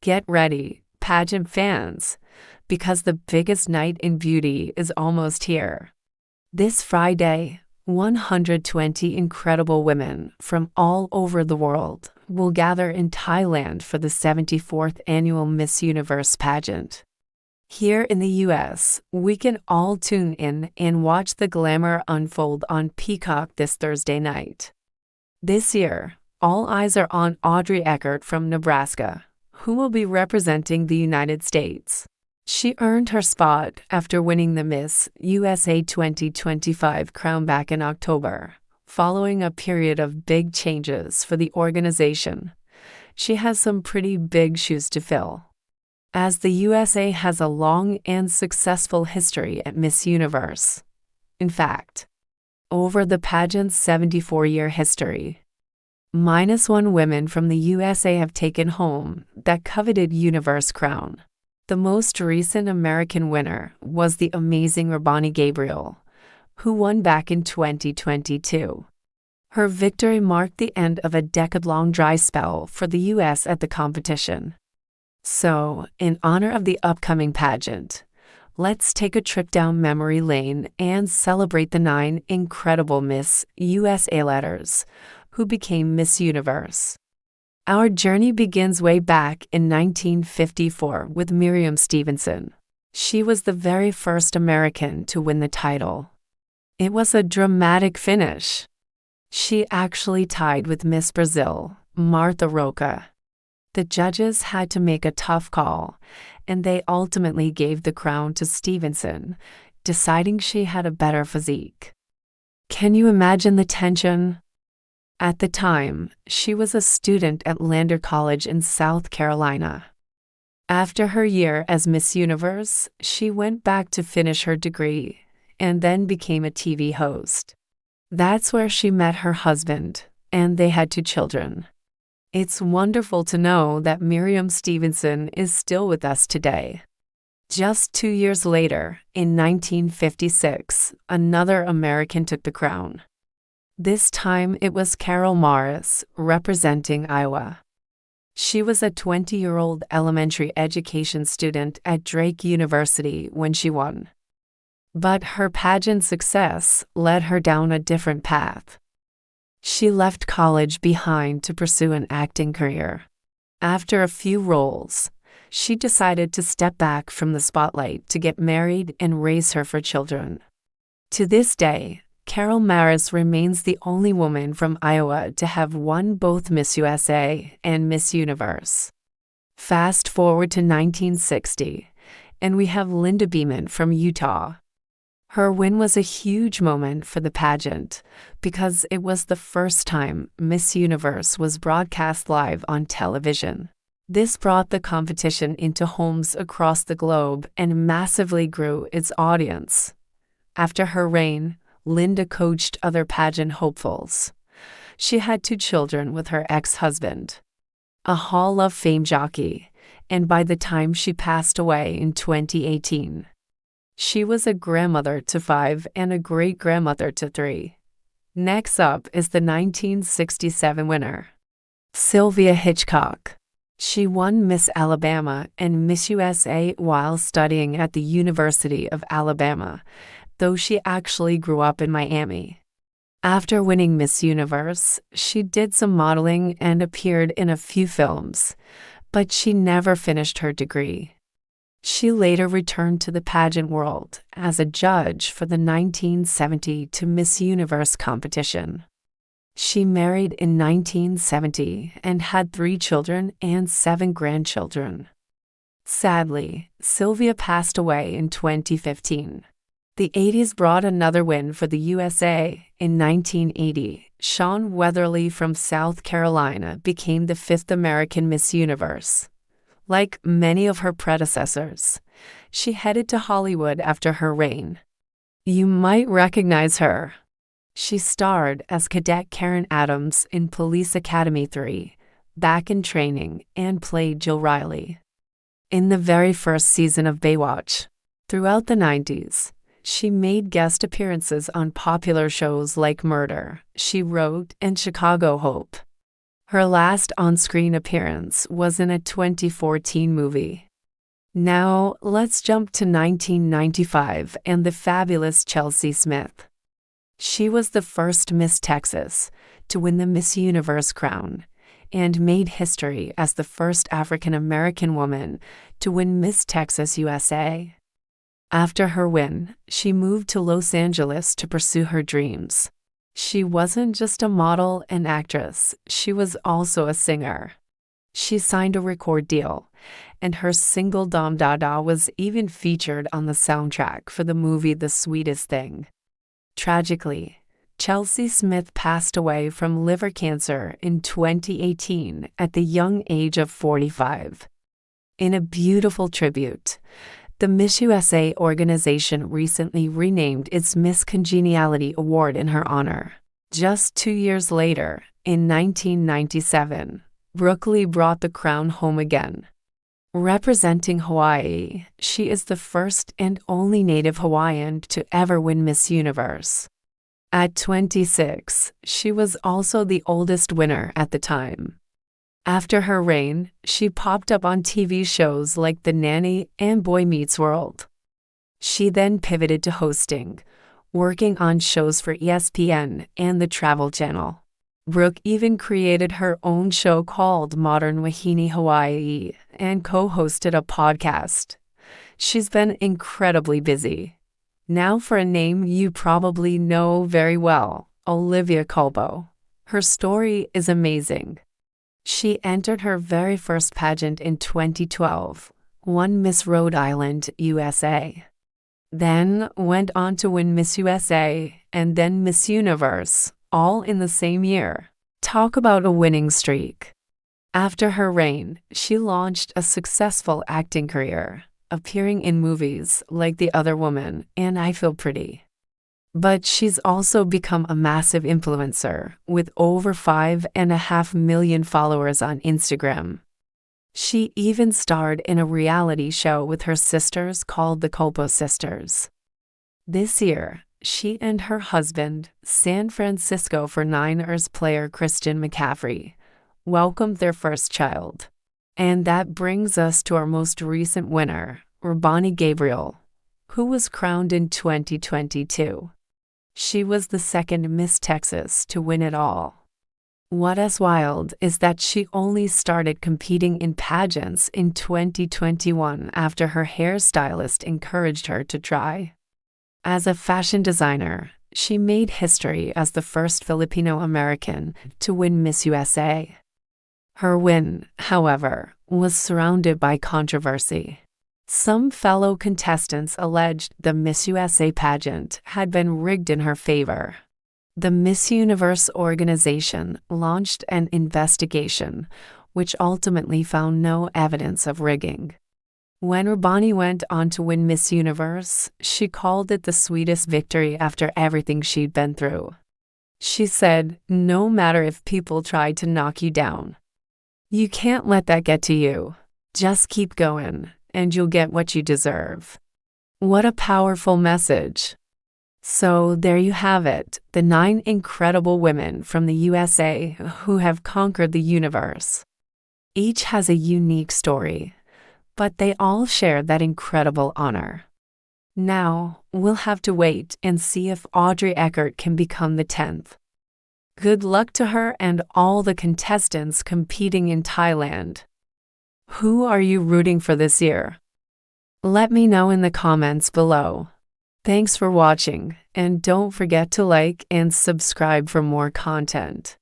Get ready, pageant fans, because the biggest night in beauty is almost here. This Friday, 120 incredible women from all over the world will gather in Thailand for the 74th annual Miss Universe pageant. Here in the US, we can all tune in and watch the glamour unfold on Peacock this Thursday night. This year, all eyes are on Audrey Eckert from Nebraska, who will be representing the United States. She earned her spot after winning the Miss USA 2025 crown back in October, following a period of big changes for the organization. She has some pretty big shoes to fill, as the USA has a long and successful history at Miss Universe. In fact, over the pageant's 74-year history, -1 women from the USA have taken home that coveted Universe crown. The most recent American winner was the amazing R'Bonney Gabriel, who won back in 2022. Her victory marked the end of a decade-long dry spell for the U.S. at the competition. So, in honor of the upcoming pageant, let's take a trip down memory lane and celebrate the 9 incredible Miss USA letters who became Miss Universe. Our journey begins way back in 1954 with Miriam Stevenson. She was the very first American to win the title. It was a dramatic finish. She actually tied with Miss Brazil, Martha Roca. The judges had to make a tough call, and they ultimately gave the crown to Stevenson, deciding she had a better physique. Can you imagine the tension? At the time, she was a student at Lander College in South Carolina. After her year as Miss Universe, she went back to finish her degree and then became a TV host. That's where she met her husband, and they had 2 children. It's wonderful to know that Miriam Stevenson is still with us today. Just 2 years later, in 1956, another American took the crown. This time it was Carol Morris, representing Iowa. She was a 20-year-old elementary education student at Drake University when she won. But her pageant success led her down a different path. She left college behind to pursue an acting career. After a few roles, she decided to step back from the spotlight to get married and raise her 4 children. To this day, Carol Morris remains the only woman from Iowa to have won both Miss USA and Miss Universe. Fast forward to 1960, and we have Linda Beeman from Utah. Her win was a huge moment for the pageant because it was the first time Miss Universe was broadcast live on television. This brought the competition into homes across the globe and massively grew its audience. After her reign, Linda coached other pageant hopefuls. She had 2 children with her ex-husband, a Hall of Fame jockey, and by the time she passed away in 2018, she was a grandmother to 5 and a great-grandmother to 3. Next up is the 1967 winner, Sylvia Hitchcock. She won Miss Alabama and Miss USA while studying at the University of Alabama, though she actually grew up in Miami. After winning Miss Universe, she did some modeling and appeared in a few films, but she never finished her degree. She later returned to the pageant world as a judge for the 1970 Miss Universe competition. She married in 1970 and had 3 children and 7 grandchildren. Sadly, Sylvia passed away in 2015. The 80s brought another win for the USA. In 1980, Shawn Weatherly from South Carolina became the 5th American Miss Universe. Like many of her predecessors, she headed to Hollywood after her reign. You might recognize her. She starred as Cadet Karen Adams in Police Academy 3, Back in Training, and played Jill Riley in the very first season of Baywatch. Throughout the 90s, she made guest appearances on popular shows like Murder, She Wrote, and Chicago Hope. Her last on-screen appearance was in a 2014 movie. Now, let's jump to 1995 and the fabulous Chelsea Smith. She was the first Miss Texas to win the Miss Universe crown and made history as the first African-American woman to win Miss Texas USA. After her win, she moved to Los Angeles to pursue her dreams. She wasn't just a model and actress, she was also a singer. She signed a record deal, and her single Dom Dada was even featured on the soundtrack for the movie The Sweetest Thing. Tragically, Chelsea Smith passed away from liver cancer in 2018 at the young age of 45. In a beautiful tribute, the Miss USA organization recently renamed its Miss Congeniality Award in her honor. Just 2 years later, in 1997, Brooke Lee brought the crown home again. Representing Hawaii, she is the first and only native Hawaiian to ever win Miss Universe. At 26, she was also the oldest winner at the time. After her reign, she popped up on TV shows like The Nanny and Boy Meets World. She then pivoted to hosting, working on shows for ESPN and the Travel Channel. Brooke even created her own show called Modern Wahine Hawaii and co-hosted a podcast. She's been incredibly busy. Now for a name you probably know very well, Olivia Culpo. Her story is amazing. She entered her very first pageant in 2012, won Miss Rhode Island, USA. Then went on to win Miss USA and then Miss Universe, all in the same year. Talk about a winning streak. After her reign, she launched a successful acting career, appearing in movies like The Other Woman and I Feel Pretty. But she's also become a massive influencer, with over 5.5 million followers on Instagram. She even starred in a reality show with her sisters called the Culpo Sisters. This year, she and her husband, San Francisco 49ers player Christian McCaffrey, welcomed their first child. And that brings us to our most recent winner, R'Bonney Gabriel, who was crowned in 2022. She was the second Miss Texas to win it all. What is wild is that she only started competing in pageants in 2021 after her hairstylist encouraged her to try. As a fashion designer, she made history as the first Filipino American to win Miss USA. Her win, however, was surrounded by controversy. Some fellow contestants alleged the Miss USA pageant had been rigged in her favor. The Miss Universe organization launched an investigation, which ultimately found no evidence of rigging. When R'Bonney went on to win Miss Universe, she called it the sweetest victory after everything she'd been through. She said, "No matter if people try to knock you down, you can't let that get to you. Just keep going, and you'll get what you deserve." What a powerful message. So there you have it, the 9 incredible women from the USA who have conquered the universe. Each has a unique story, but they all share that incredible honor. Now, we'll have to wait and see if Audrey Eckert can become the 10th. Good luck to her and all the contestants competing in Thailand. Who are you rooting for this year? Let me know in the comments below. Thanks for watching, and don't forget to like and subscribe for more content.